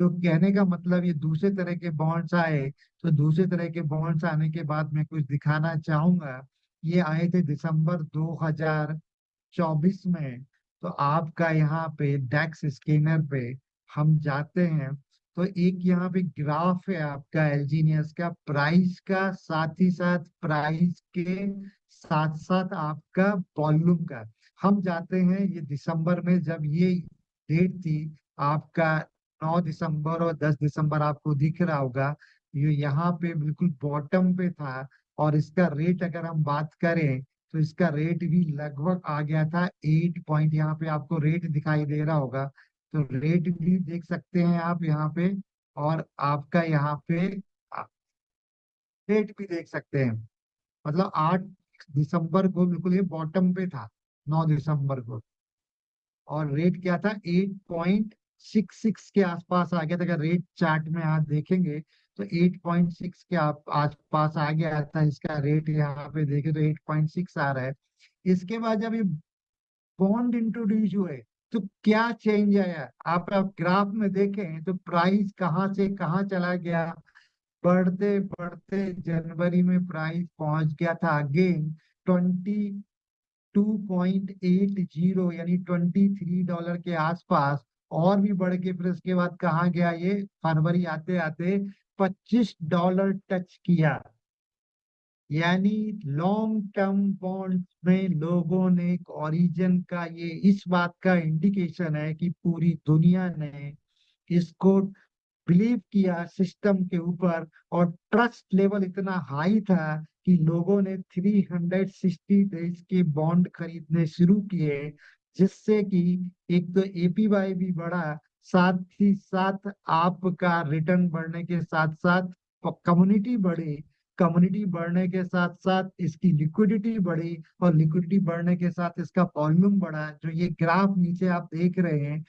तो कहने का मतलब ये दूसरे तरह के बॉन्ड्स आए। तो दूसरे तरह के बॉन्ड्स आने के बाद मैं कुछ दिखाना चाहूंगा। ये आए थे दिसंबर 2024 में। तो आपका यहाँ पे डेक्स स्कैनर पे हम जाते हैं, तो एक यहाँ पे ग्राफ है आपका एलजीनियस का प्राइस का, साथ ही साथ प्राइस के साथ साथ आपका वॉल्यूम का। हम जाते हैं ये दिसंबर में, जब ये डेट थी आपका 9 दिसंबर और 10 दिसंबर, आपको दिख रहा होगा ये यहाँ पे बिल्कुल बॉटम पे था। और इसका रेट अगर हम बात करें तो इसका रेट भी लगभग आ गया था 8 पॉइंट, यहाँ पे आपको रेट दिखाई दे रहा होगा। तो रेट भी देख सकते हैं आप यहाँ पे, और आपका यहाँ पे रेट भी देख सकते हैं। मतलब 8 दिसंबर को बिल्कुल ये बॉटम पे था, 9 दिसंबर को। और रेट क्या था, 8.66 के आसपास आ गया था। अगर रेट चार्ट में आप देखेंगे तो 8.6 के आप आसपास आ गया था इसका रेट। यहाँ पे देखे तो 8.6 आ रहा है। इसके बाद जब ये बॉन्ड इंट्रोड्यूस हुए तो क्या चेंज आया, आप ग्राफ में देखें तो प्राइस कहाँ से कहाँ चला गया। बढ़ते बढ़ते जनवरी में प्राइस पहुंच गया था अगेन 22.80, यानी $23 के आसपास। और भी बढ़ के फिर उसके बाद कहाँ गया, ये फरवरी आते आते $25 टच किया। यानी लॉन्ग टर्म बॉन्ड्स में लोगों ने एक ओरिजिन का, ये इस बात का इंडिकेशन है कि पूरी दुनिया ने इसको बिलीव किया सिस्टम के ऊपर। और ट्रस्ट लेवल इतना हाई था कि लोगों ने 360 डेज के बॉन्ड खरीदने शुरू किए, जिससे कि एक तो एपीवाई भी बढ़ा, साथ ही साथ आपका रिटर्न बढ़ने के साथ साथ कम्युनिटी बढ़ी। कम्युनिटी बढ़ने के साथ साथ इसकी लिक्विडिटी बढ़ी, और लिक्विडिटी बढ़ने के साथ इसका वॉल्यूम बढ़ा। जो ये ग्राफ नीचे आप देख रहे हैं,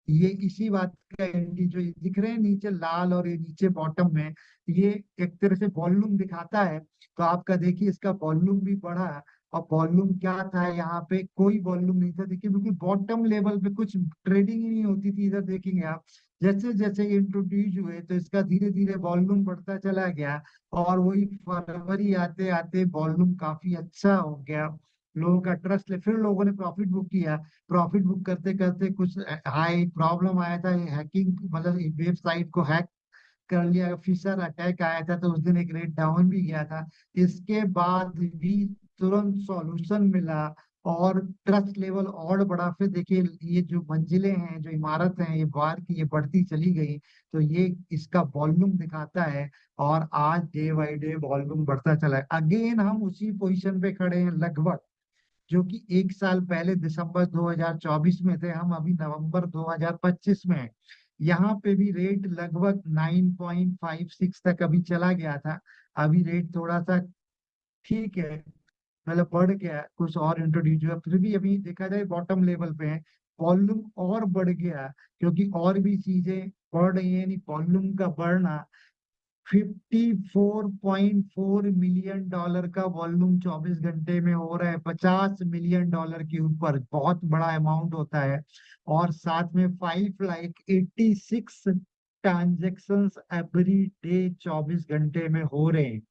ये इसी बात का जो ये दिख रहे हैं नीचे लाल और ये नीचे बॉटम में, ये एक तरह से वॉल्यूम दिखाता है। तो आपका देखिए इसका वॉल्यूम भी बढ़ा। और वॉल्यूम क्या था, यहाँ पे कोई वॉल्यूम नहीं था। देखिए बिल्कुल बॉटम लेवल पे कुछ ट्रेडिंग ही नहीं होती थी। इधर देखेंगे आप, जैसे जैसे ये इंट्रोड्यूस हुए तो इसका धीरे धीरे वॉल्यूम बढ़ता चला गया। और वही फरवरी आते आते वॉल्यूम काफी अच्छा हो गया। लोगों का ट्रस्ट ले, फिर लोगों ने प्रॉफिट बुक किया। प्रॉफिट बुक करते करते कुछ हाई प्रॉब्लम आया था, हैकिंग, मतलब वेबसाइट को हैक कर लिया, फिशर अटैक आया था, तो उस दिन एक रेट डाउन भी गया था। इसके बाद भी तुरंत सॉल्यूशन मिला और ट्रस्ट लेवल और बढ़ा। फिर देखिए ये जो मंजिलें हैं, जो इमारत हैं, ये बार की ये बढ़ती चली गई। तो ये इसका वॉल्यूम दिखाता है। और आज डे बाई डे वॉल्यूम बढ़ता चला है। अगेन हम उसी पोजीशन पे खड़े हैं लगभग, जो कि एक साल पहले दिसंबर 2024 में थे। हम अभी नवंबर 2025 में हैं। यहाँ पे भी रेट लगभग 9.56 तक अभी चला गया था। अभी रेट थोड़ा सा ठीक है, मतलब बढ़ गया, कुछ और इंट्रोड्यूस हुआ, फिर भी अभी देखा जाए बॉटम लेवल पे है। वॉल्यूम और बढ़ गया क्योंकि और भी चीजें बढ़ रही है, यानी वॉल्यूम का बढ़ना। $54.4 मिलियन का वॉल्यूम 24 घंटे में हो रहा है। $50 मिलियन के ऊपर बहुत बड़ा अमाउंट होता है। और साथ में 5,86 ट्रांजेक्शन एवरी डे 24 घंटे में हो रहे हैं।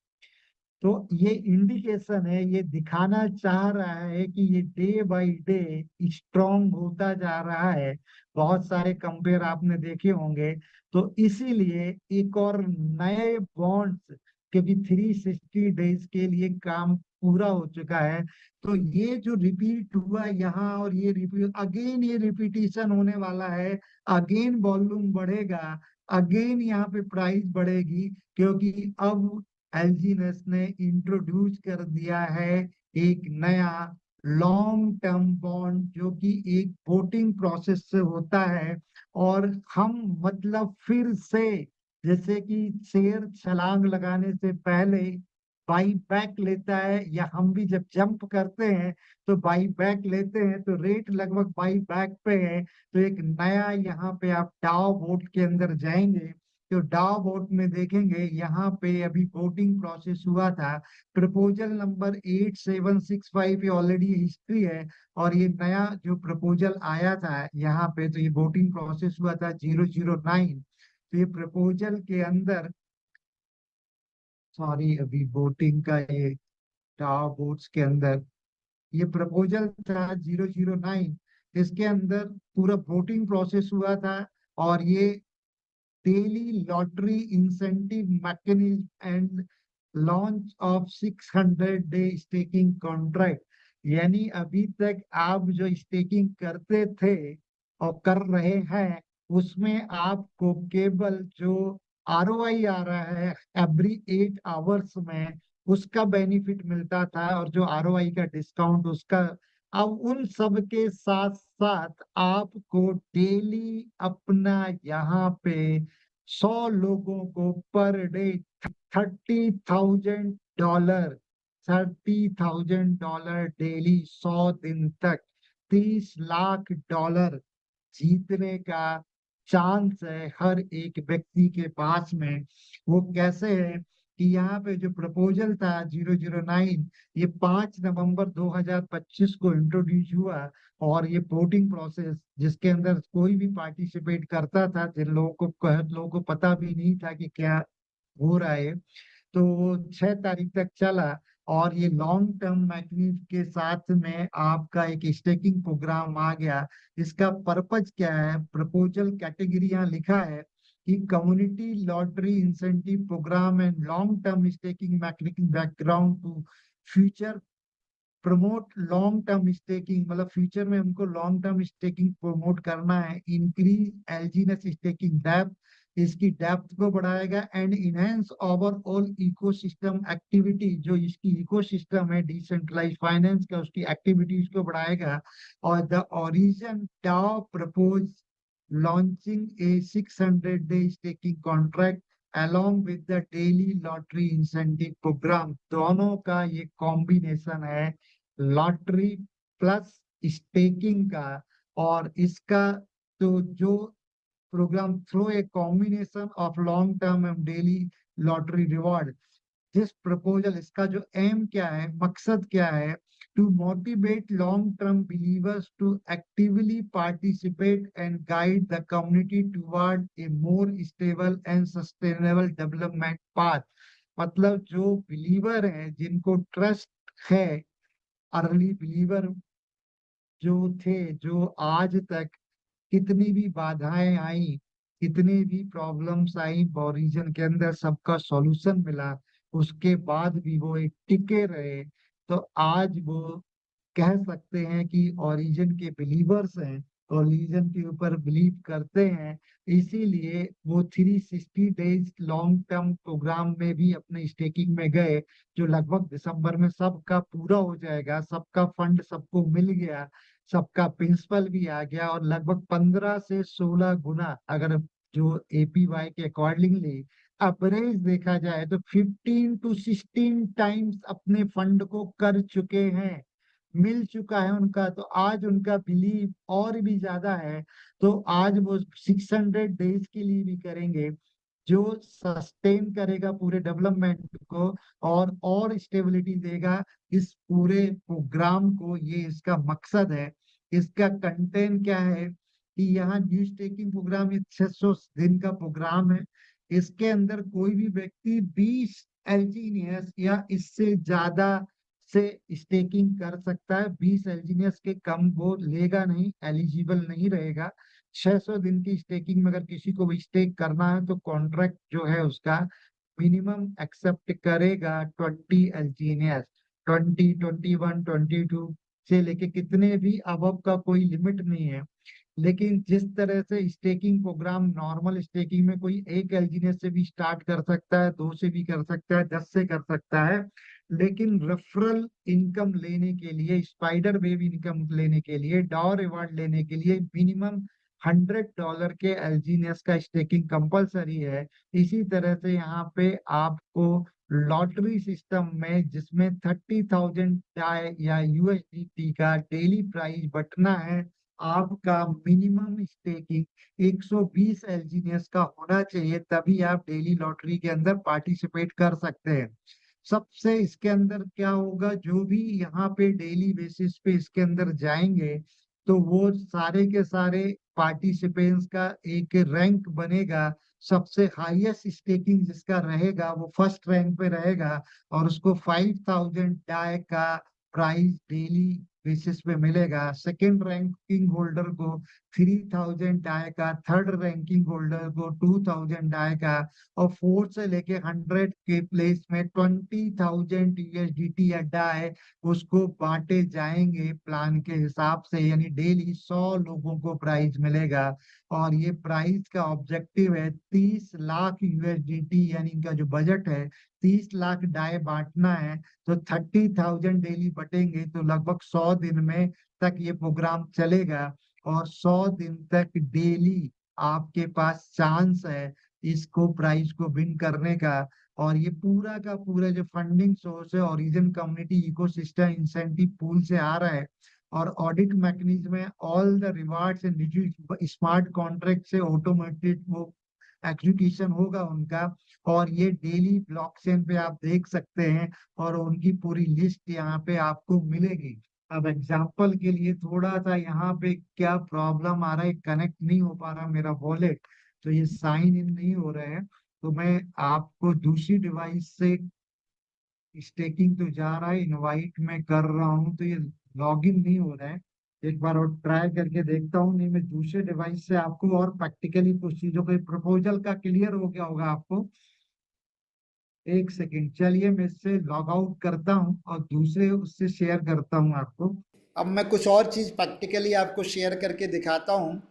तो ये इंडिकेशन है, ये दिखाना चाह रहा है कि ये डे बाय डे स्ट्रांग होता जा रहा है। बहुत सारे कंपेयर आपने देखे होंगे। तो इसीलिए एक और नए बॉन्ड्स, क्योंकि 360 डेज के लिए काम पूरा हो चुका है। तो ये जो रिपीट हुआ यहाँ, और ये रिपीट अगेन, ये रिपीटिशन होने वाला है। अगेन वॉल्यूम बढ़ेगा, अगेन यहाँ पे प्राइस बढ़ेगी, क्योंकि अब एलजीनेस ने इंट्रोड्यूस कर दिया है एक नया लॉन्ग टर्म बॉन्ड, जो कि एक वोटिंग प्रोसेस से होता है। और हम मतलब फिर से, जैसे कि शेर छलांग लगाने से पहले बाई बैक लेता है, या हम भी जब जंप करते हैं तो बाई बैक लेते हैं, तो रेट लगभग बाई बैक पे है। तो एक नया यहाँ पे आप डाउ वोट के अंदर जाएंगे तो डाउ वोट में देखेंगे, यहाँ पे अभी वोटिंग प्रोसेस हुआ था। प्रपोजल नंबर 8765 ये ऑलरेडी हिस्ट्री है। और ये नया जो प्रपोजल आया था यहाँ पे, तो ये वोटिंग प्रोसेस हुआ था 009। तो ये प्रपोजल के अंदर, सॉरी अभी वोटिंग का ये टावर बोर्ड्स के अंदर ये प्रपोजल था 009। इसके अंदर पूरा वोटिंग प्रोसेस हुआ था, और ये daily lottery incentive mechanism and launch of 600 day staking contract. यानी अभी तक आप जो स्टेकिंग करते थे और कर रहे हैं, उसमें आपको केवल जो आरओआई आ रहा है एवरी 8 आवर्स में, उसका बेनिफिट मिलता था, और जो आरओआई का डिस्काउंट उसका। अब उन सब के साथ साथ आपको डेली अपना यहाँ पे 100 लोगों को पर डे $30,000, $30,000 डेली, 100 दिन तक $30 लाख जीतने का चांस है हर एक व्यक्ति के पास में। वो कैसे है कि यहाँ पे जो प्रपोजल था 009, ये 5 नवंबर 2025 को इंट्रोड्यूस हुआ। और ये वोटिंग प्रोसेस जिसके अंदर कोई भी पार्टिसिपेट करता था, जिन लोगों को पता भी नहीं था कि क्या हो रहा है, तो वो 6 तारीख तक चला। और ये लॉन्ग टर्म मैकनिज के साथ में आपका एक स्टेकिंग प्रोग्राम आ गया। इसका पर्पज क्या है, प्रपोजल कैटेगरी यहाँ लिखा है कि community lottery incentive program and long term staking mechanism background to future promote long term staking. मतलब फ्यूचर में हमको लॉन्ग टर्म स्टेकिंग प्रमोट करना है। इंक्रीज एलजीनेस स्टेकिंग डेप्थ, इसकी डेप्थ को बढ़ाएगा। And enhance overall ecosystem activity, जो इसकी इकोसिस्टम है डिसेंट्रलाइज फाइनेंस का, उसकी एक्टिविटीज को बढ़ाएगा। और the origin DAO propose launching a 600 day staking contract along with the daily lottery incentive program। दोनों का ये कॉम्बिनेशन है, लॉटरी प्लस स्टेकिंग का। और इसका तो जो program through a combination of long term and daily lottery reward. This proposal, इसका जो एम क्या है, मकसद क्या है, to motivate long term believers to actively participate and guide the community toward a more stable and sustainable development path. मतलब जो believer हैं, जिनको ट्रस्ट है, अर्ली बिलीवर जो थे, जो आज तक कितनी भी बाधाएं आई, कितनी भी प्रॉब्लम्स आई, ओरिजिन के अंदर सबका सॉल्यूशन मिला, उसके बाद भी वो एक टिके रहे। तो आज वो कह सकते हैं कि ओरिजिन के बिलीवर्स हैं, ओरिजिन के ऊपर बिलीव करते हैं। इसीलिए वो 360 डेज लॉन्ग टर्म प्रोग्राम में भी अपने स्टेकिंग में गए, जो लगभग दिसंबर में सबका पूरा हो जाएगा। सबका फंड सबको मिल गया, सबका प्रिंसिपल भी आ गया, और लगभग 15 से 16 गुना, अगर जो एपीवाई के अकॉर्डिंगली एवरेज देखा जाए, तो 15 to 16 टाइम्स अपने फंड को कर चुके हैं, मिल चुका है उनका। तो आज उनका बिलीव और भी ज्यादा है। तो आज वो 600 डेज के लिए भी करेंगे, जो सस्टेन करेगा पूरे डेवलपमेंट को, और स्टेबिलिटी देगा इस पूरे प्रोग्राम को। ये इसका मकसद है। इसका कंटेंट क्या है कि यहाँ न्यू स्टेकिंग प्रोग्राम, ये 600 दिन का प्रोग्राम है। इसके अंदर कोई भी व्यक्ति 20 एलजीनियस या इससे ज्यादा से स्टेकिंग कर सकता है। 20 एलजीनियस के कम वो लेगा नहीं, एलिजिबल नहीं रहेगा। 600 दिन की स्टेकिंग में अगर किसी को भी स्टेक करना है, तो कॉन्ट्रैक्ट जो है उसका मिनिमम एक्सेप्ट करेगा 20 एलजीनियस। 20, 21, 22 से लेके कितने भी अबव का कोई लिमिट नहीं है। लेकिन जिस तरह से स्टेकिंग प्रोग्राम, नॉर्मल स्टेकिंग में कोई 1 एलजीनियस से भी स्टार्ट कर सकता है, 2 से भी कर सकता है, 10 से कर सकता है। लेकिन रेफरल इनकम लेने के लिए, स्पाइडर वेव इनकम लेने के लिए, डॉ रिवार्ड लेने के लिए मिनिमम $100 के एलजीनियस का स्टेकिंग कंपलसरी है। इसी तरह से यहाँ पे आपको लॉटरी सिस्टम में, जिसमें 30,000 या यूएसडीटी का डेली प्राइस बटना है, आपका मिनिमम स्टेकिंग 120 एलजीनियस का होना चाहिए, तभी आप डेली लॉटरी के अंदर पार्टिसिपेट कर सकते हैं। सबसे इसके अंदर क्या होगा, जो भी यहाँ पे डेली बेसिस पे इसके अंदर जाएंगे, तो वो सारे के सारे पार्टिसिपेंट्स का एक रैंक बनेगा। सबसे हाईएस्ट स्टेकिंग जिसका रहेगा वो फर्स्ट रैंक पे रहेगा, और उसको 5000 डाई का प्राइस डेली बेसिस पे मिलेगा। सेकंड रैंकिंग होल्डर को 3000 डाई का, थर्ड रैंकिंग होल्डर को 2000 डाई का, और फोर्थ से लेके 100 के प्लेस में 20,000 यूएसडीटी या डाई उसको बांटे जाएंगे प्लान के हिसाब से, यानी डेली 100 लोगों को प्राइज मिलेगा। और ये प्राइज का ऑब्जेक्टिव है 30 लाख यूएसडीटी, यानी इनका जो बजट है 30 लाख डाई बांटना है। तो 30,000 डेली बटेंगे तो लगभग 100 दिन में तक ये प्रोग्राम चलेगा, और 100 दिन तक डेली आपके पास चांस है इसको प्राइज को विन करने का। और ये पूरा का पूरा जो फंडिंग सोर्स है origin community ecosystem incentive pool से आ रहा है, और ऑडिट मैकेनिज्म है all the rewards and smart contract से ऑटोमेटेड वो एग्जीक्यूशन होगा उनका। और ये डेली ब्लॉकचेन पे आप देख सकते हैं, और उनकी पूरी लिस्ट यहाँ पे आपको मिलेगी। अब एग्जांपल के लिए थोड़ा सा यहाँ पे क्या प्रॉब्लम आ रहा है, कनेक्ट नहीं हो पा रहा मेरा वॉलेट, तो ये साइन इन नहीं हो रहा है। तो मैं आपको दूसरी डिवाइस से स्टेकिंग तो जा रहा है, इनवाइट में कर रहा हूँ तो ये लॉगिन नहीं हो रहा है। एक बार और ट्राई करके देखता हूँ, नहीं मैं दूसरे डिवाइस से आपको और प्रैक्टिकली कुछ चीजों के प्रपोजल का क्लियर हो गया होगा आपको। एक सेकेंड, चलिए मैं इससे लॉग आउट करता हूँ और दूसरे उससे शेयर करता हूँ आपको। अब मैं कुछ और चीज़ प्रैक्टिकली आपको शेयर करके दिखाता हूँ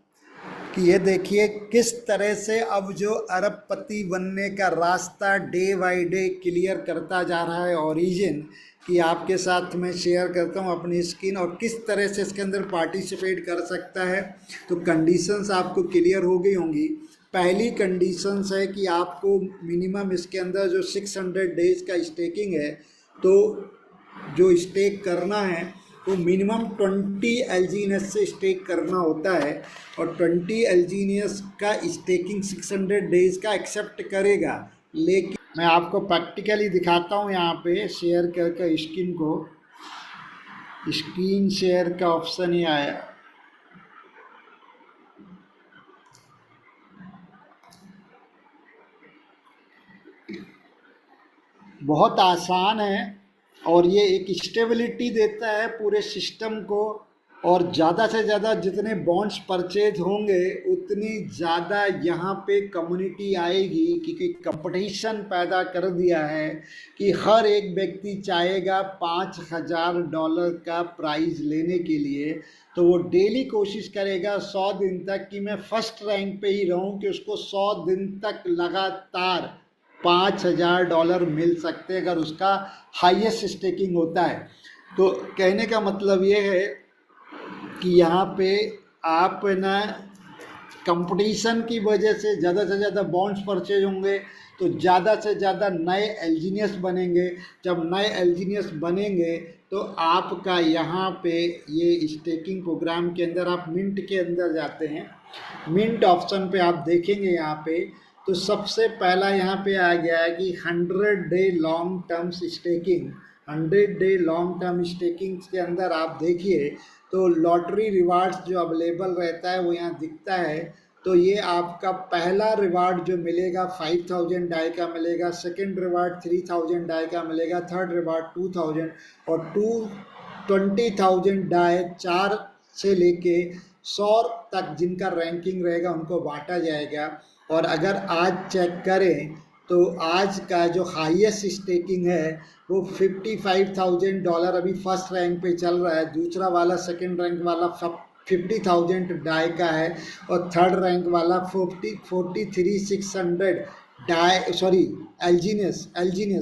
कि ये देखिए किस तरह से अब जो अरबपति बनने का रास्ता डे बाय डे क्लियर करता जा रहा है ओरिजिन, कि आपके साथ मैं शेयर करता हूँ अपनी स्क्रीन, और किस तरह से इसके अंदर पार्टिसिपेट कर सकता है। तो कंडीशंस आपको क्लियर हो गई होंगी। पहली कंडीशंस है कि आपको मिनिमम इसके अंदर जो 600 डेज का स्टेकिंग है, तो जो स्टेक करना है वो मिनिमम 20 एलजीनियस से स्टेक करना होता है, और 20 एलजीनियस का स्टेकिंग 600 डेज का एक्सेप्ट करेगा। लेकिन मैं आपको प्रैक्टिकली दिखाता हूँ, यहाँ पे शेयर करके स्क्रीन को, स्क्रीन शेयर का ऑप्शन ही आया। बहुत आसान है, और ये एक स्टेबिलिटी देता है पूरे सिस्टम को। और ज़्यादा से ज़्यादा जितने बॉन्ड्स परचेज होंगे उतनी ज़्यादा यहाँ पे कम्युनिटी आएगी, क्योंकि कंपटीशन पैदा कर दिया है कि हर एक व्यक्ति चाहेगा $5,000 का प्राइज़ लेने के लिए। तो वो डेली कोशिश करेगा 100 दिन तक कि मैं फर्स्ट रैंक पे ही रहूं, कि उसको 100 दिन तक लगातार $5,000 मिल सकते हैं अगर उसका हाईएस्ट स्टेकिंग होता है। तो कहने का मतलब ये है कि यहाँ पे आप ना कंपटीशन की वजह से ज़्यादा से ज़्यादा बॉन्ड्स परचेज होंगे, तो ज़्यादा से ज़्यादा नए एलजीनियस बनेंगे। जब नए एलजीनियस बनेंगे तो आपका यहाँ पे ये स्टेकिंग प्रोग्राम के अंदर आप मिंट के अंदर जाते हैं, मिंट ऑप्शन पे आप देखेंगे यहाँ पे, तो सबसे पहला यहाँ पे आ गया है कि 100 day long term staking. 100 day long term staking के अंदर आप देखिए तो लॉटरी रिवार्ड्स जो अवेलेबल रहता है वो यहाँ दिखता है। तो ये आपका पहला रिवार्ड जो मिलेगा 5,000 डाई का मिलेगा, सेकंड रिवार्ड 3,000 डाई का मिलेगा, थर्ड रिवार्ड 2,000, और 20,000 डाई 4 से लेके 100 तक जिनका रैंकिंग रहेगा उनको बांटा जाएगा। और अगर आज चेक करें तो आज का जो हाईएस्ट स्टेकिंग है वो $55,000 अभी फर्स्ट रैंक पे चल रहा है। दूसरा वाला सेकंड रैंक वाला 50,000 डाई का है, और थर्ड रैंक वाला 43,600 डाई, सॉरी एल्जीनियस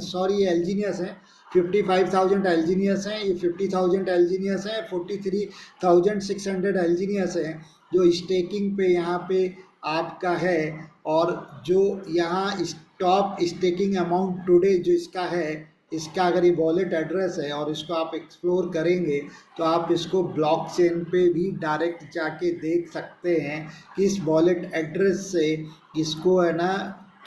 सॉरी ये एल्जीनियस है। 55,000 एल्जीनियस हैं, ये 50,000 एल्जीनियस हैं, 43,600 एल्जीनियस हैं जो स्टेकिंग पे यहाँ पे आपका है। और जो यहाँ टॉप स्टेकिंग अमाउंट टुडे जो इसका है, इसका अगर ये वॉलेट एड्रेस है और इसको आप एक्सप्लोर करेंगे तो आप इसको ब्लॉकचेन पे भी डायरेक्ट जाके देख सकते हैं कि इस वॉलेट एड्रेस से इसको है ना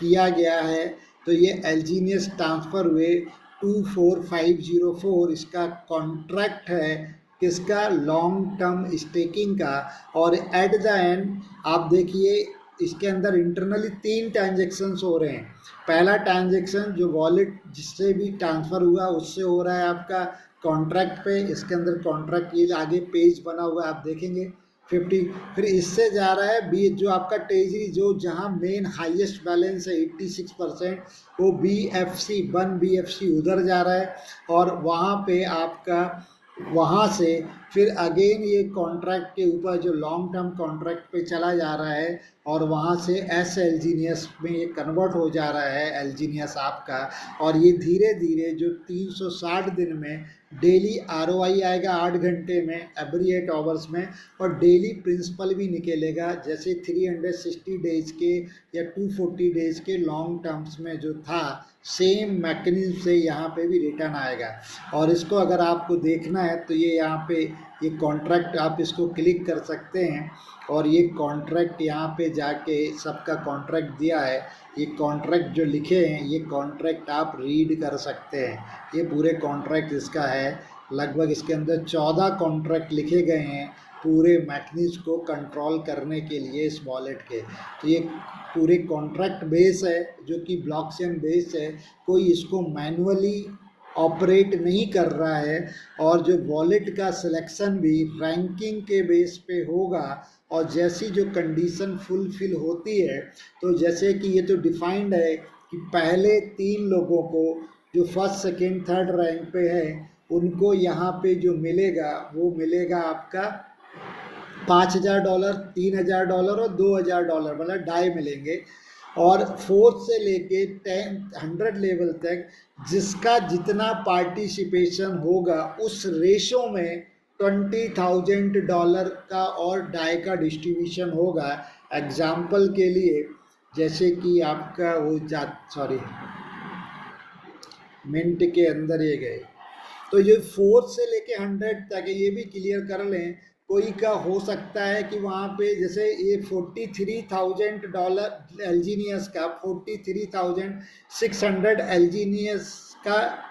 किया गया है। तो ये एल्जीनियस ट्रांसफ़र हुए 24504 इसका कॉन्ट्रैक्ट है, किसका, लॉन्ग टर्म स्टेकिंग का। और एट द एंड आप देखिए इसके अंदर इंटरनली 3 ट्रांजेक्शन्स हो रहे हैं। पहला ट्रांजेक्शन जो वॉलेट जिससे भी ट्रांसफ़र हुआ उससे हो रहा है आपका कॉन्ट्रैक्ट पे, इसके अंदर कॉन्ट्रैक्ट ये आगे पेज बना हुआ है आप देखेंगे 50। फिर इससे जा रहा है बी जो आपका ट्रेजरी जो जहां मेन हाईएस्ट बैलेंस है 86%, वो BFC 1 BFC उधर जा रहा है और वहां पे आपका वहां से फिर अगेन ये कॉन्ट्रैक्ट के ऊपर जो लॉन्ग टर्म कॉन्ट्रैक्ट पे चला जा रहा है और वहाँ से एस एलजीनियस में ये कन्वर्ट हो जा रहा है एलजीनियस आपका। और ये धीरे धीरे जो 360 दिन में डेली ROI आएगा 8 घंटे में एवरी 8 आवर्स में, और डेली प्रिंसिपल भी निकलेगा जैसे 360 डेज के या 240 डेज के लॉन्ग टर्म्स में जो था सेम मैकेनिज्म से यहाँ पे भी रिटर्न आएगा। और इसको अगर आपको देखना है तो ये यहाँ पे ये कॉन्ट्रैक्ट आप इसको क्लिक कर सकते हैं और ये कॉन्ट्रैक्ट यहाँ पे जाके सबका कॉन्ट्रैक्ट दिया है। ये कॉन्ट्रैक्ट जो लिखे हैं ये कॉन्ट्रैक्ट आप रीड कर सकते हैं। ये पूरे कॉन्ट्रैक्ट इसका है, लगभग इसके अंदर 14 कॉन्ट्रैक्ट लिखे गए हैं पूरे मैकेनिज्म को कंट्रोल करने के लिए इस वॉलेट के। तो ये पूरे कॉन्ट्रैक्ट बेस है जो कि ब्लॉकचेन बेस है, कोई इसको मैनुअली ऑपरेट नहीं कर रहा है। और जो वॉलेट का सिलेक्शन भी रैंकिंग के बेस पे होगा और जैसी जो कंडीशन फुलफिल होती है, तो जैसे कि ये तो डिफाइंड है कि पहले 3 लोगों को जो फर्स्ट सेकेंड थर्ड रैंक पे है उनको यहाँ पे जो मिलेगा वो मिलेगा आपका $5000, $3000 और $2000, मतलब 2.5 मिलेंगे। और 4th से लेके 100 लेवल तक जिसका जितना पार्टिसिपेशन होगा उस रेशो में $20,000 का और डाई का डिस्ट्रीब्यूशन होगा। एग्जाम्पल के लिए जैसे कि आपका वो मिनट के अंदर ये गए, तो ये 4 से लेके 100 तक ये भी क्लियर कर लें। कोई का हो सकता है कि वहाँ पे जैसे ये $43,000 एलजीनियस का 43,600 एलजीनियस का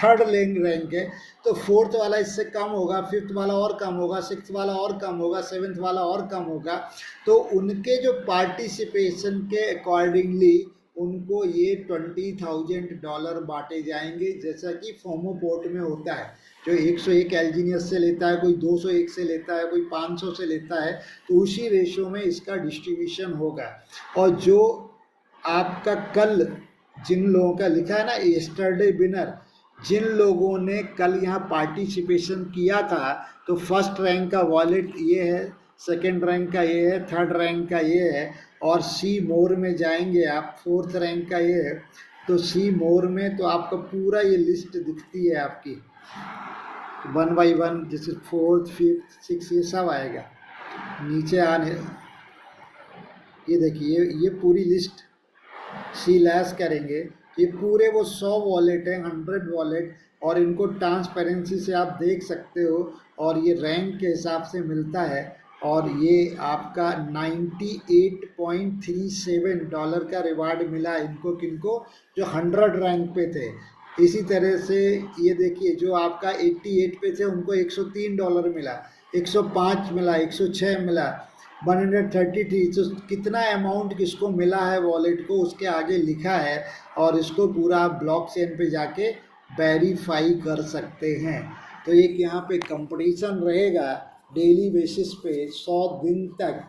थर्ड रैंक है, तो 4th वाला इससे कम होगा, 5th वाला और कम होगा, 6th वाला और कम होगा, 7th वाला और कम होगा। तो उनके जो पार्टिसिपेशन के अकॉर्डिंगली उनको ये $20,000 बांटे जाएंगे, जैसा कि फोमोपोर्ट में होता है। जो 101 एलजीनियस से लेता है, कोई 201 से लेता है, कोई 500 से लेता है, तो उसी रेशो में इसका डिस्ट्रीब्यूशन होगा। और जो आपका कल जिन लोगों का लिखा है ना यस्टरडे विनर, जिन लोगों ने कल यहाँ पार्टिसिपेशन किया था, तो फर्स्ट रैंक का वॉलेट ये है, सेकेंड रैंक का ये है, थर्ड रैंक का ये है, और सी मोर में जाएंगे आप, 4th रैंक का ये है। तो सी मोर में तो आपका पूरा ये लिस्ट दिखती है आपकी 1 by 1, जैसे 4th 5th 6th ये सब आएगा नीचे आने। ये देखिए ये पूरी लिस्ट सी लैस करेंगे, ये पूरे वो 100 वॉलेट हैं, 100 वॉलेट, और इनको ट्रांसपेरेंसी से आप देख सकते हो और ये रैंक के हिसाब से मिलता है। और ये आपका $98.37 का रिवार्ड मिला इनको, किनको, जो 100 रैंक पे थे। इसी तरह से ये देखिए जो आपका 88 पे थे उनको $103 मिला, 105 मिला, 106 मिला, 133। तो कितना अमाउंट किसको मिला है वॉलेट को उसके आगे लिखा है, और इसको पूरा ब्लॉकचेन पे जाके वेरीफाई कर सकते हैं। तो एक यहाँ पे कंपटीशन रहेगा डेली बेसिस पे 100 दिन तक।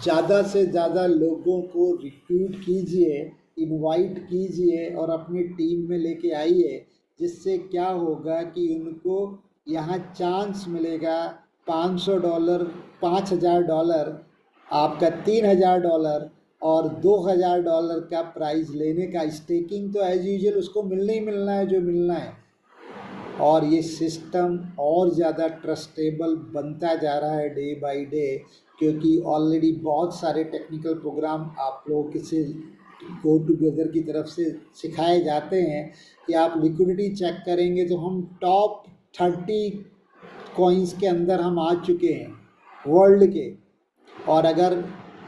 ज़्यादा से ज़्यादा लोगों को रिक्रूट कीजिए, इनवाइट कीजिए और अपनी टीम में लेके आइए, जिससे क्या होगा कि उनको यहाँ चांस मिलेगा $500, $5000, आपका $3000 और $2000 का प्राइज़ लेने का। स्टेकिंग तो एज यूजुअल उसको मिलना ही मिलना है जो मिलना है। और ये सिस्टम और ज़्यादा ट्रस्टेबल बनता जा रहा है डे बाय डे, क्योंकि ऑलरेडी बहुत सारे टेक्निकल प्रोग्राम आप लोगों के से गो टुगेदर की तरफ से सिखाए जाते हैं कि आप लिक्विडिटी चेक करेंगे तो हम टॉप 30 कॉइन्स के अंदर हम आ चुके हैं वर्ल्ड के। और अगर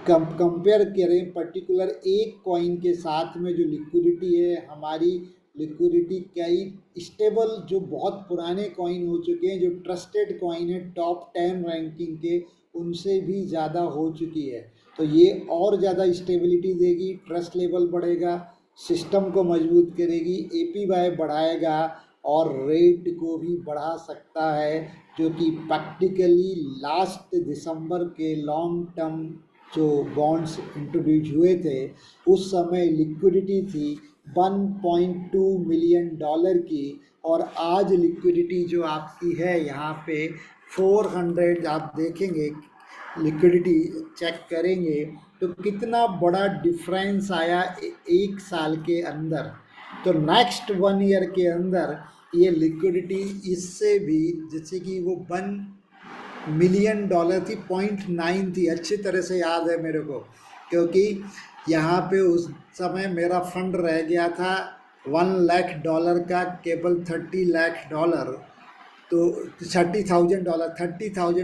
कंपेयर करें पर्टिकुलर एक कॉइन के साथ में जो लिक्विडिटी है, हमारी लिक्विडिटी कई स्टेबल जो बहुत पुराने कॉइन हो चुके हैं, जो ट्रस्टेड कॉइन है टॉप 10 रैंकिंग के, उनसे भी ज़्यादा हो चुकी है। तो ये और ज़्यादा स्टेबिलिटी देगी, ट्रस्ट लेवल बढ़ेगा, सिस्टम को मजबूत करेगी, एपीवाई बढ़ाएगा और रेट को भी बढ़ा सकता है, जो कि प्रैक्टिकली लास्ट दिसंबर के लॉन्ग टर्म जो बॉन्ड्स इंट्रोड्यूस हुए थे उस समय लिक्विडिटी थी 1.2 मिलियन डॉलर की, और आज लिक्विडिटी जो आपकी है यहाँ पे 400, आप देखेंगे लिक्विडिटी चेक करेंगे तो कितना बड़ा डिफरेंस आया एक साल के अंदर। तो नेक्स्ट 1 ईयर के अंदर ये लिक्विडिटी इससे भी, जैसे कि वो 1 मिलियन डॉलर थी, 0.9 थी, अच्छी तरह से याद है मेरे को, क्योंकि यहाँ पे उस समय मेरा फंड रह गया था 1 लाख डॉलर का, केवल 30 लाख डॉलर, तो 30,000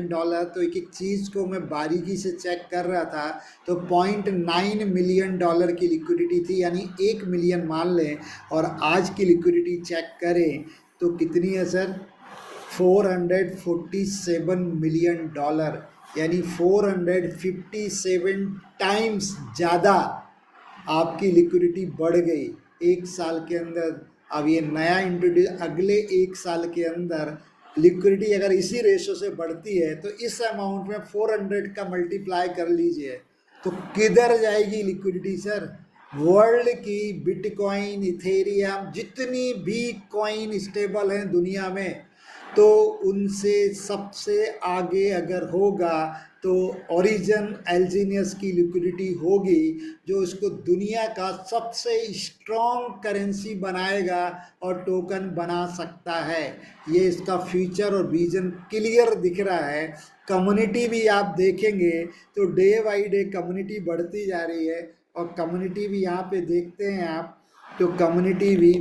डॉलर। तो एक एक चीज़ को मैं बारीकी से चेक कर रहा था, तो 0.9 मिलियन डॉलर की लिक्विडिटी थी, यानी 1 मिलियन मान लें, और आज की लिक्विडिटी चेक करें तो कितनी है सर, 447 मिलियन डॉलर, यानी 457 टाइम्स ज़्यादा आपकी लिक्विडिटी बढ़ गई एक साल के अंदर। अब ये नया इंट्रोड्यूस, अगले एक साल के अंदर लिक्विडिटी अगर इसी रेशो से बढ़ती है तो इस अमाउंट में 400 का मल्टीप्लाई कर लीजिए तो किधर जाएगी लिक्विडिटी सर। वर्ल्ड की बिटकॉइन, इथेरियम, जितनी भी कॉइन स्टेबल हैं दुनिया में, तो उनसे सबसे आगे अगर होगा तो ओरिजिन एल्जीनियस की लिक्विडिटी होगी, जो इसको दुनिया का सबसे स्ट्रॉन्ग करेंसी बनाएगा और टोकन बना सकता है। ये इसका फ्यूचर और विजन क्लियर दिख रहा है। कम्युनिटी भी आप देखेंगे तो डे बाई डे कम्युनिटी बढ़ती जा रही है, और कम्युनिटी भी यहाँ पे देखते हैं आप, तो कम्युनिटी भी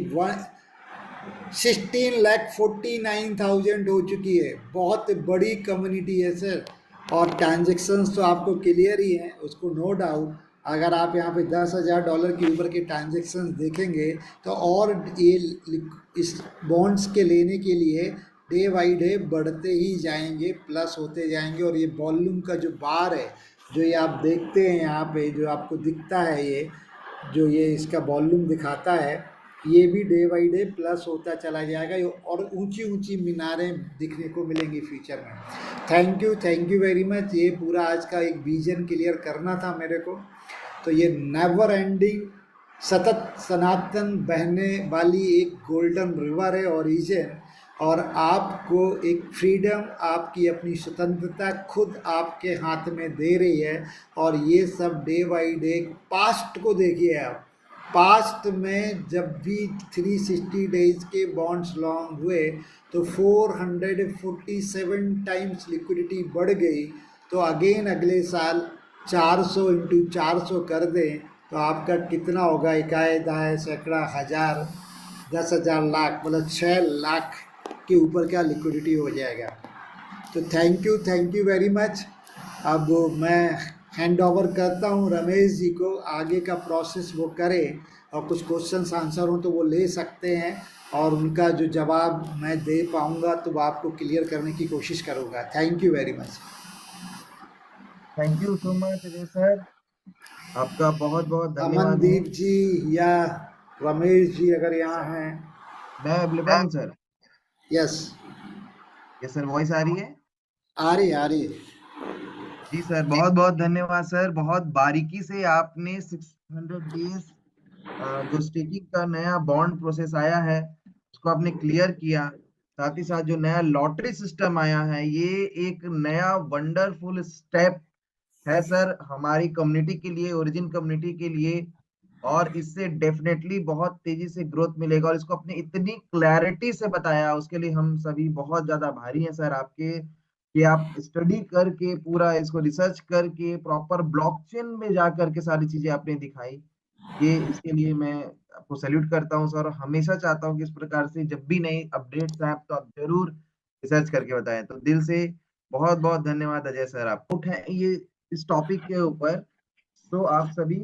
16,49,000 हो चुकी है, बहुत बड़ी कम्युनिटी है सर। और ट्रांजेक्शन्स तो आपको क्लियर ही हैं, उसको नो डाउट। अगर आप यहाँ पे 10,000 डॉलर के ऊपर के ट्रांजेक्शन्स देखेंगे तो और ये इस बॉन्ड्स के लेने के लिए डे बाई डे बढ़ते ही जाएंगे, प्लस होते जाएंगे। और ये वॉल्यूम का जो बार है, जो ये आप देखते हैं यहाँ पे, जो आपको दिखता है, ये जो ये इसका वॉल्यूम दिखाता है, ये भी डे बाई डे प्लस होता चला जाएगा, और ऊंची ऊंची मीनारें दिखने को मिलेंगी फ्यूचर में। Thank you very much. ये पूरा आज का एक विजन क्लियर करना था मेरे को। तो ये नेवर एंडिंग, सतत सनातन बहने वाली एक गोल्डन रिवर है ओरिजिन, और आपको एक फ्रीडम, आपकी अपनी स्वतंत्रता खुद आपके हाथ में दे रही है। और ये सब डे बाई डे, पास्ट को देखिए आप, पास्ट में जब भी 360 डेज के बॉन्ड्स लॉन्ग हुए तो 447 टाइम्स लिक्विडिटी बढ़ गई। तो अगेन अगले साल 400 इंटू 400 कर दें तो आपका कितना होगा, इकाई दाए सैकड़ा हज़ार 10,000 लाख, मतलब 6 लाख के ऊपर का लिक्विडिटी हो जाएगा। तो थैंक यू वेरी मच। अब मैं हैंड ओवर करता हूँ रमेश जी को, आगे का प्रोसेस वो करें, और कुछ क्वेश्चंस आंसर हो तो वो ले सकते हैं, और उनका जो जवाब मैं दे पाऊँगा तो वो आपको क्लियर करने की कोशिश करूँगा। Thank you very much. Thank you so much Ajay sir, आपका बहुत बहुत धन्यवाद। अमनदीप जी या रमेश जी अगर यहाँ हैं। मैं अवेलेबल हूँ सर। यस सर, वॉइस आ रही है? आ रही है जी सर, बहुत बहुत धन्यवाद सर। बहुत बारीकी से आपने 600 डेज जो स्टेकिंग का नया बॉन्ड प्रोसेस आया है उसको आपने क्लियर किया। साथ ही साथ जो नया लॉटरी सिस्टम आया है, ये एक नया वंडरफुल स्टेप है सर हमारी कम्युनिटी के लिए, ओरिजिन कम्युनिटी के लिए, और इससे डेफिनेटली बहुत तेजी से ग्रोथ मिलेगा। और इसको अपने इतनी क्लैरिटी से बताया, उसके लिए हम सभी बहुत ज्यादा आभारी हैं सर आपके, कि आप स्टडी करके पूरा इसको रिसर्च करके प्रॉपर ब्लॉकचेन में जा करके सारी चीजें आपने दिखाई। ये इसके लिए मैं आपको सैल्यूट करता हूँ सर, और हमेशा चाहता हूँ कि इस प्रकार से जब भी नई अपडेट्स आए तो आप जरूर रिसर्च करके बताएं। तो दिल से बहुत बहुत धन्यवाद अजय सर। आप उठे ये इस टॉपिक के ऊपर, तो आप सभी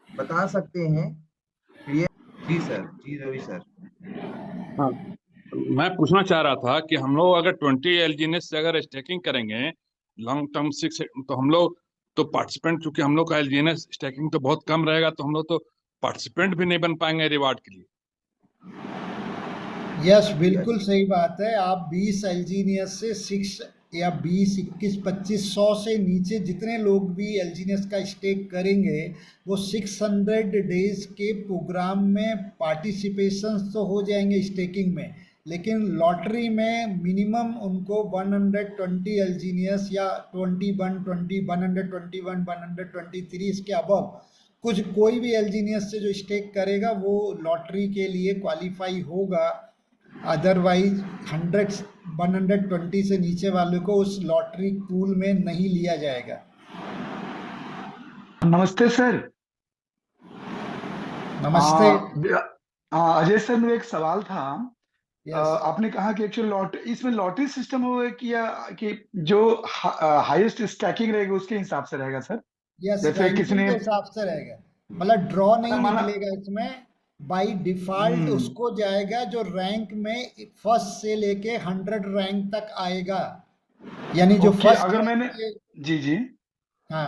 बता सकते हैं। जी सर, जी रवि सर। हाँ, मैं पूछना चाह रहा था कि हम लोग अगर 20 एलजीएनएस से अगर स्टेकिंग करेंगे लॉन्ग टर्म 6, तो हम लोग तो पार्टिसिपेंट, चूंकि हम लोग का एलजीएनएस स्टैकिंग तो बहुत कम रहेगा, तो हम लोग तो पार्टिसिपेंट भी नहीं बन पाएंगे रिवार्ड के लिए। यस, बिल्कुल सही बात है। आप 20 एलजीनियस से 6 या 20, 21, 25, 100 से नीचे जितने लोग भी एलजीनियस का स्टेक करेंगे वो 600 डेज के प्रोग्राम में पार्टिसिपेशन तो हो जाएंगे स्टेकिंग में, लेकिन लॉटरी में मिनिमम उनको 120 एलजीनियस या 21, 20, 121, 123 इसके अबव कुछ कोई भी एलजीनियस से जो स्टेक करेगा वो लॉटरी के लिए क्वालिफाई होगा। अदरवाइज 120 से नीचे वालों को उस लॉटरी पूल में नहीं लिया जाएगा। नमस्ते सर। नमस्ते। अजय सर, मेरा एक सवाल था। यस, आपने कहा कि एक्चुअली इसमें लॉटरी सिस्टम हो कि या कि जो हाईएस्ट स्टैकिंग रहेगा उसके हिसाब से रहेगा सर? यस, जैसे रैंकिंग किसी ने के हिसाब से रहेगा, मतलब ड्रॉ नहीं माना निकलेगा इसमें। बाय डिफॉल्ट उसको जाएगा जो रैंक में फर्स्ट से लेके 100 रैंक तक आएगा, यानी जो ओके, फर्स्ट अगर मैंने जी जी हाँ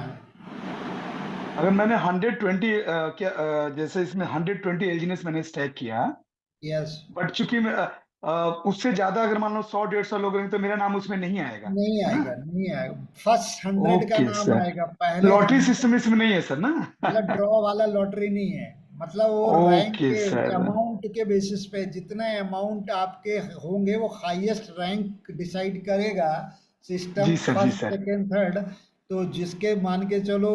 अगर मैंने 120 जैसे इसमें 120 एलजीनेस मैंने स्टैक किया, यस, बट चूंकि उससे ज्यादा अगर मान लो 100-150 लोग रहेंगे तो मेरा नाम उसमें नहीं आएगा, नहीं है ना? आएगा, नहीं आएगा। फर्स्ट 100 का ओके नाम सर, आएगा, पहले लॉटरी 100, सिस्टम इसमें नहीं है सर ना? मतलब ड्रॉ वाला लॉटरी नहीं है। मतलब वो रैंक ओके के सर। अमाउंट के बेसिस पे जितने अमाउंट आपके होंगे वो हाईएस्ट रैंक डिसाइड करेगा सिस्टम, जी सर, जी फर्स्ट, सर। Second, third. तो जिसके मान के चलो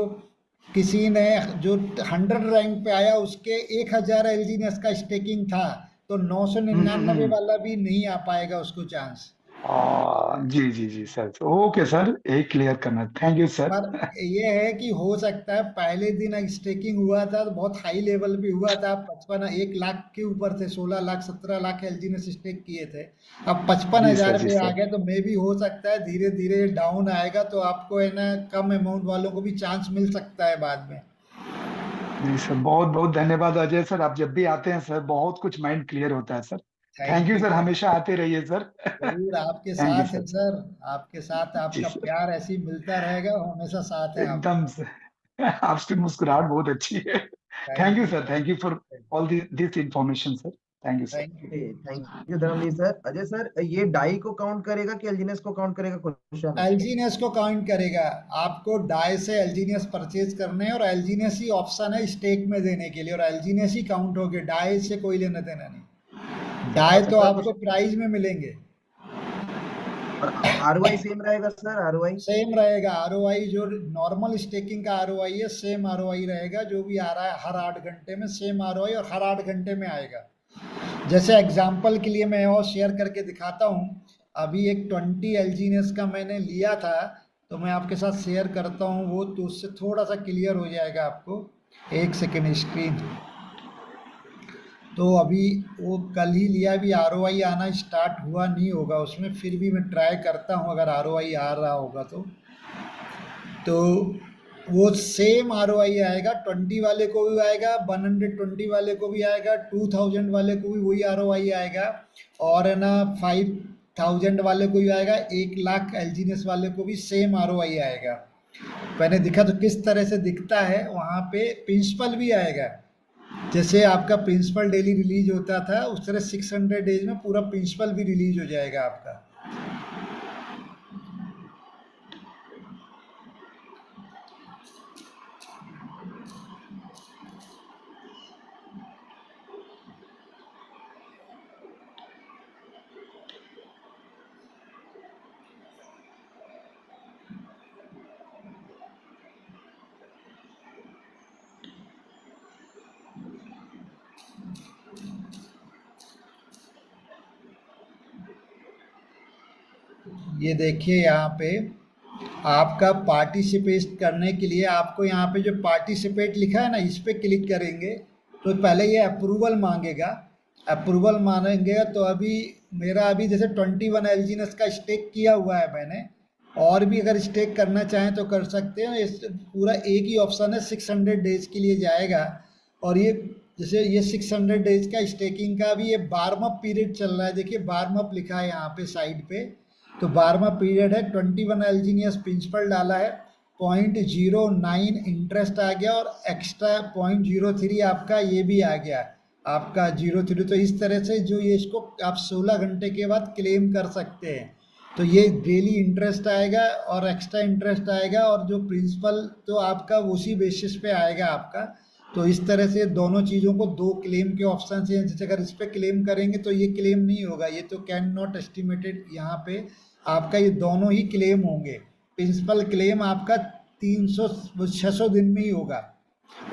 किसी ने जो 100 रैंक पे आया उसके 1000 एलजीनेस का स्टेकिंग था, तो 999 वाला भी नहीं आ पाएगा उसको चांस। जी जी जी सर, ओके सर, एक क्लियर करना, थैंक यू सर। पर ये है कि हो सकता है पहले दिन स्टेकिंग हुआ था तो बहुत हाई लेवल पे हुआ था, 1 लाख के ऊपर थे, 16 लाख 17 लाख एलजी ने स्टेक किए थे। अब जी सर, 55,000 जी पे आ सर। गए, तो मे भी हो सकता है धीरे धीरे डाउन आएगा, तो आपको है ना कम अमाउंट वालों को भी चांस मिल सकता है बाद में। जी सर, बहुत बहुत धन्यवाद अजय सर, आप जब भी आते हैं सर बहुत कुछ माइंड क्लियर होता है sir. Thank thank you you, sir, हमेशा आते रहिए सर। जरूर आपके थैंक यू साथ है सर। सर। आपके साथ जी आपका सर, प्यार ऐसे ही मिलता रहेगा, हमेशा साथ है आप। एकदम से। आपकी मुस्कुराहट बहुत अच्छी है। Thank thank you you, sir, thank you for all this information sir. Thank you sir. Thank you. Thank you Dharmveer sir. Ajay sir, ये डाई को काउंट करेगा कि एलजीनेस को काउंट करेगा? क्वेश्चन है। एलजीनियस को काउंट करेगा। आपको डाई से एलजीनियस परचेज करने हैं और एलजीनियस ही ऑप्शन है स्टेक में देने के लिए, और एलजीनियस ही काउंट होगे, डाई से कोई लेना देना नहीं। डाई अच्छा तो सर, आपको प्राइज में मिलेंगे। और आरओआई सेम रहेगा सर? आरओआई सेम रहेगा। आरओआई जो नॉर्मल स्टेकिंग का आरओआई है, सेम आरओआई रहेगा, जो भी आ रहा है हर 8 घंटे में सेम आरओआई, और हर 8 घंटे में आएगा। जैसे एग्जाम्पल के लिए मैं और शेयर करके दिखाता हूँ। अभी एक 20 एलजीनेस का मैंने लिया था, तो मैं आपके साथ शेयर करता हूँ वो, तो उससे थोड़ा सा क्लियर हो जाएगा आपको। एक सेकेंड, स्क्रीन। तो अभी वो कल ही लिया, अभी आरओआई आना स्टार्ट हुआ नहीं होगा उसमें, फिर भी मैं ट्राई करता हूँ अगर आरओआई आ रहा होगा तो वो सेम आरओआई आएगा। 20 वाले को भी आएगा, 120 वाले को भी आएगा, 2000 वाले को भी वही आरओआई आएगा, और है ना 5000 वाले को भी आएगा, 1 लाख एलजीनेस वाले को भी सेम आरओआई आएगा। मैंने दिखा तो किस तरह से दिखता है, वहाँ पे प्रिंसिपल भी आएगा। जैसे आपका प्रिंसिपल डेली रिलीज होता था, उस तरह 600 डेज में पूरा प्रिंसिपल भी रिलीज हो जाएगा आपका। ये देखिए यहाँ पे आपका पार्टिसिपेट करने के लिए आपको यहाँ पे जो पार्टिसिपेट लिखा है ना, इस पे क्लिक करेंगे तो पहले ये अप्रूवल मांगेगा। अप्रूवल मांगेगा तो अभी मेरा अभी जैसे 21 एलजीनेस का स्टेक किया हुआ है मैंने, और भी अगर स्टेक करना चाहें तो कर सकते हैं। इस पूरा एक ही ऑप्शन है, 600 डेज के लिए जाएगा। और ये जैसे ये 600 डेज का स्टेकिंग का भी ये 12वां पीरियड चल रहा है। देखिए 12वां लिखा है यहाँ पे साइड पे, तो 12वां पीरियड है। 21 एलजीनियस प्रिंसिपल डाला है, 0.09 इंटरेस्ट आ गया और एक्स्ट्रा 0.03 आपका ये भी आ गया आपका 0.3। तो इस तरह से जो ये इसको आप 16 घंटे के बाद क्लेम कर सकते हैं। तो ये डेली इंटरेस्ट आएगा और एक्स्ट्रा इंटरेस्ट आएगा और जो प्रिंसिपल तो आपका उसी बेसिस पे आएगा आपका। तो इस तरह से दोनों चीज़ों को दो क्लेम के ऑप्शन हैं। जैसे अगर इस पे क्लेम करेंगे तो ये क्लेम नहीं होगा, ये तो कैन नॉट एस्टिमेटेड, यहाँ पे आपका ये दोनों ही क्लेम होंगे। प्रिंसिपल क्लेम आपका 600 दिन में ही होगा।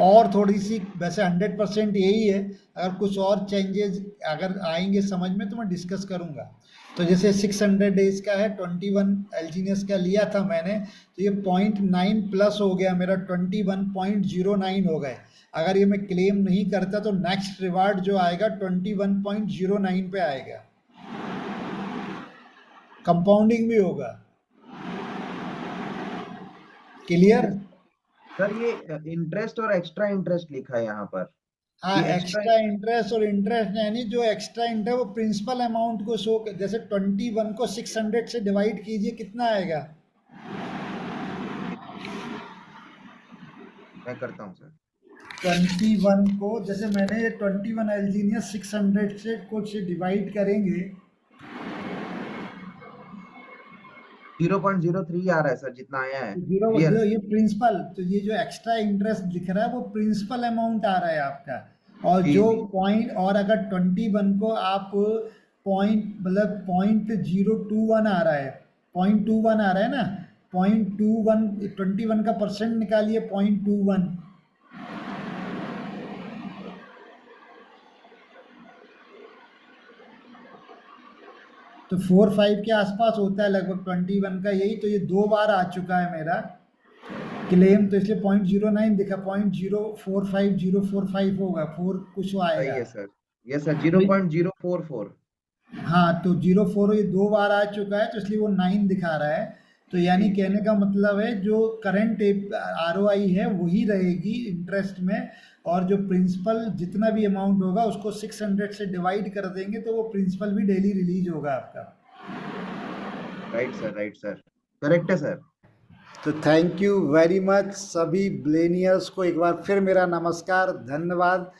और थोड़ी सी वैसे 100% यही है, अगर कुछ और चेंजेस अगर आएंगे समझ में तो मैं डिस्कस करूंगा। तो जैसे 600 डेज का है, 21 एलजीनियस का लिया था मैंने, तो ये 0.9 प्लस हो गया मेरा, 21.09 हो गए। अगर ये मैं क्लेम नहीं करता तो नेक्स्ट रिवार्ड जो आएगा 21.09 पे आएगा, कंपाउंडिंग भी होगा। क्लियर? सर ये इंटरेस्ट और एक्स्ट्रा इंटरेस्ट लिखा है यहाँ पर। हाँ, ये एक्स्ट्रा इंटरेस्ट और इंटरेस्ट यानी जो एक्स्ट्रा इंटरेस्ट वो प्रिंसिपल अमाउंट को शो, जैसे 21 को 600 से डिवाइड कीजिए, कितना आएगा? मैं करता हूँ सर। 21 को जैसे मैंने 21 एलजीनियस 600 से कुछ डिवाइड करेंगे, 0.03 आ रहा है सर, जितना आया है। Zero Clear? ये प्रिंसिपल, तो ये जो एक्स्ट्रा इंटरेस्ट दिख रहा है वो प्रिंसिपल अमाउंट आ रहा है आपका। और जी, जो जी। पॉइंट, और अगर 21 को आप पॉइंट मतलब 0.021 आ रहा है, 0.21 आ रहा है ना, 0.21 21 का परसेंट निकालिए, 0.21 तो 4-5 के आसपास होता है लगभग 21 का, यही तो ये 2 बार आ चुका है मेरा क्लेम, तो इसलिए 0.09 दिखा, 0.045045 होगा, 4 कुछ सही आएगा। है सर। Yes sir, 0.044। हाँ, तो 04 ये 2 बार आ चुका है तो इसलिए वो 9 दिखा रहा है। तो यानी कहने का मतलब है जो करंट ROI है वही रहेगी इंटरेस्ट में, और जो प्रिंसिपल जितना भी अमाउंट होगा उसको 600 से डिवाइड कर देंगे तो वो प्रिंसिपल भी डेली रिलीज होगा आपका। राइट सर, करेक्ट है सर। तो थैंक यू वेरी मच सभी ब्लेनियर्स को एक बार फिर मेरा नमस्कार, धन्यवाद।